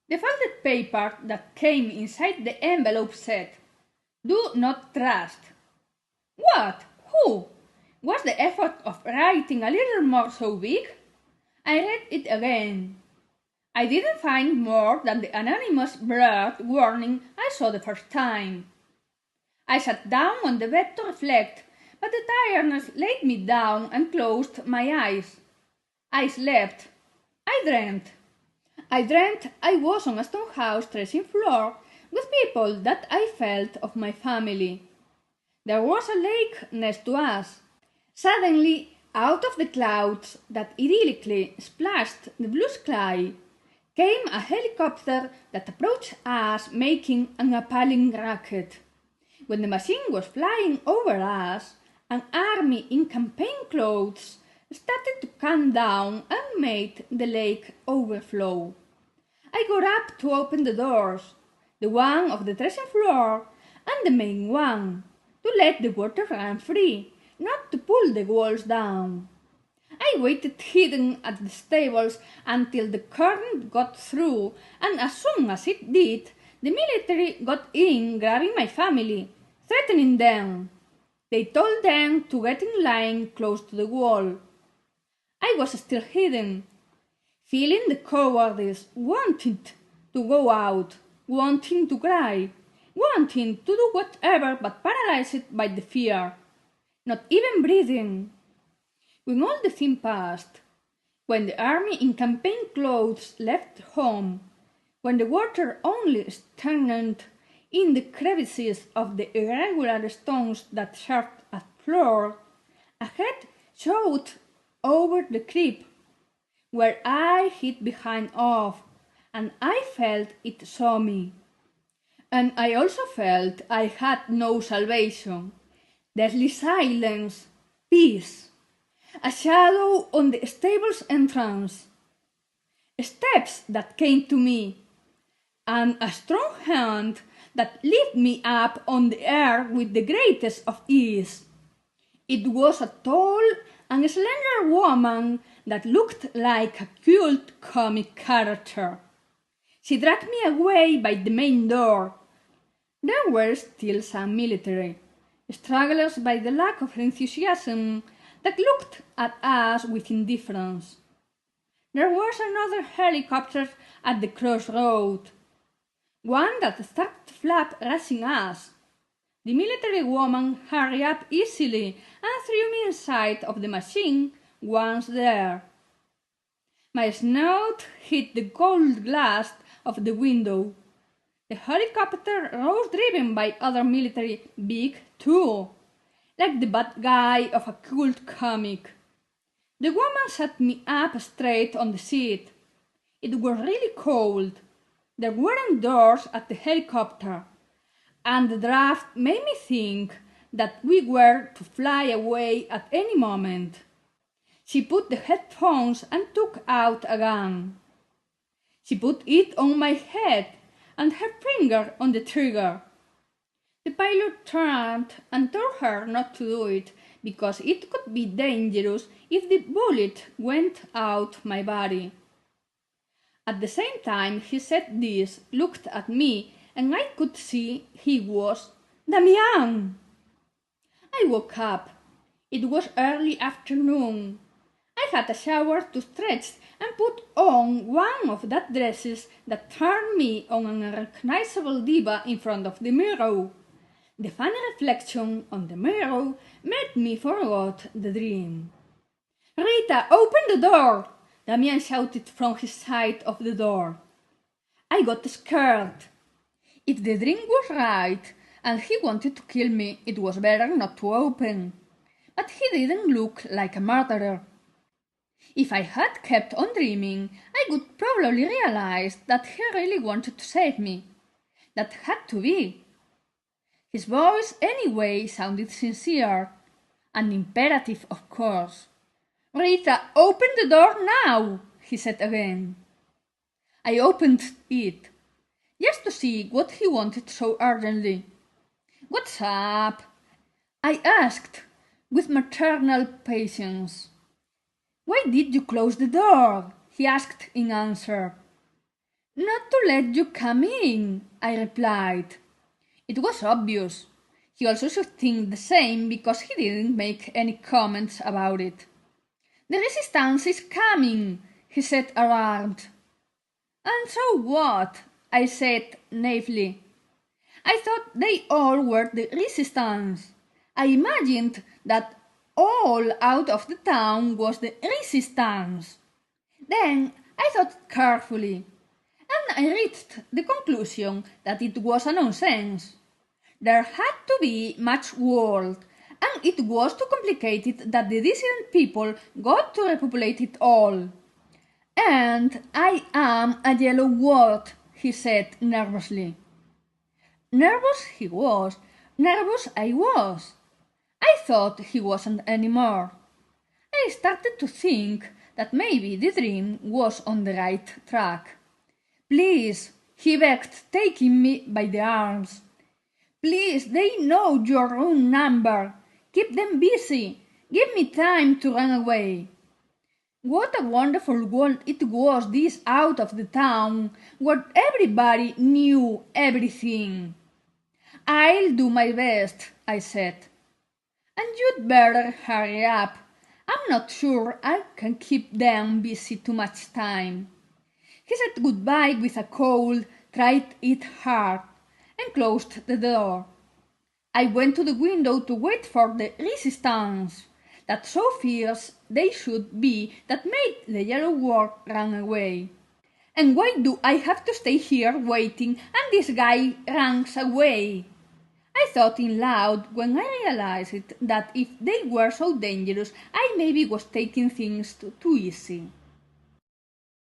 The folded paper that came inside the envelope said, "Do not trust." What? Who? Was the effort of writing a little more so big? I read it again. I didn't find more than the anonymous blurred warning I saw the first time. I sat down on the bed to reflect, but the tiredness laid me down and closed my eyes. I slept. I dreamt. I dreamt I was on a stone house threshing floor with people that I felt of my family. There was a lake next to us. Suddenly, out of the clouds that idyllically splashed the blue sky, came a helicopter that approached us making an appalling racket. When the machine was flying over us, an army in campaign clothes started to come down and made the lake overflow. I got up to open the doors, the one of the threshing floor and the main one, to let the water run free, not to pull the walls down. I waited hidden at the stables until the current got through, and as soon as it did, the military got in, grabbing my family, threatening them. They told them to get in line close to the wall. I was still hidden, feeling the cowardice, wanting to go out, wanting to cry, wanting to do whatever but paralyzed by the fear, not even breathing. When all the thing passed, when the army in campaign clothes left home, when the water only stagnant in the crevices of the irregular stones that served as floor, a head showed over the cliff, where I hid behind off, and I felt it saw me. And I also felt I had no salvation, deathly silence, peace, a shadow on the stable's entrance, steps that came to me, and a strong hand that lifted me up on the air with the greatest of ease. It was a tall and slender woman that looked like a cult comic character. She dragged me away by the main door. There were still some military, stragglers by the lack of enthusiasm, that looked at us with indifference. There was another helicopter at the crossroad, one that started to flap racing us. The military woman hurried up easily and threw me inside of the machine once there. My snout hit the gold glass of the window. The helicopter rose driven by other military big too, like the bad guy of a cult comic. The woman sat me up straight on the seat. It was really cold. There weren't doors at the helicopter, and the draft made me think that we were to fly away at any moment. She put the headphones and took out a gun. She put it on my head and her finger on the trigger. The pilot turned and told her not to do it because it could be dangerous if the bullet went out my body. At the same time he said this, looked at me, and I could see he was Damian. I woke up. It was early afternoon. I had a shower to stretch and put on one of that dresses that turned me on an unrecognizable diva in front of the mirror. The funny reflection on the mirror made me forget the dream. "Rita, open the door!" Damian shouted from his side of the door. I got scared. If the dream was right and he wanted to kill me, it was better not to open. But he didn't look like a murderer. If I had kept on dreaming, I would probably realize that he really wanted to save me. That had to be. His voice anyway sounded sincere, and imperative, of course. "Rita, open the door now!" he said again. I opened it, just to see what he wanted so urgently. "What's up?" I asked, with maternal patience. "Why did you close the door?" he asked in answer. Not to let you come in, I replied. It was obvious. He also should think the same because he didn't make any comments about it. The resistance is coming, he said alarmed. And so what? I said naively. I thought they all were the resistance. I imagined that all out of the town was the resistance. Then I thought carefully, and I reached the conclusion that it was a nonsense. There had to be much world, and it was too complicated that the dissident people got to repopulate it all. And I am a yellow wart, he said nervously. Nervous he was, nervous I was. I thought he wasn't anymore. I started to think that maybe the dream was on the right track. Please, he begged, taking me by the arms. Please, they know your room number. Keep them busy. Give me time to run away. What a wonderful world it was, this out of the town, where everybody knew everything. I'll do my best, I said. And you'd better hurry up. I'm not sure I can keep them busy too much time. He said goodbye with a cold, tried it hard, and closed the door. I went to the window to wait for the resistance, that so fierce they should be that made the yellow wart run away. And why do I have to stay here waiting and this guy runs away? I thought in loud when I realized that if they were so dangerous, I maybe was taking things too easy.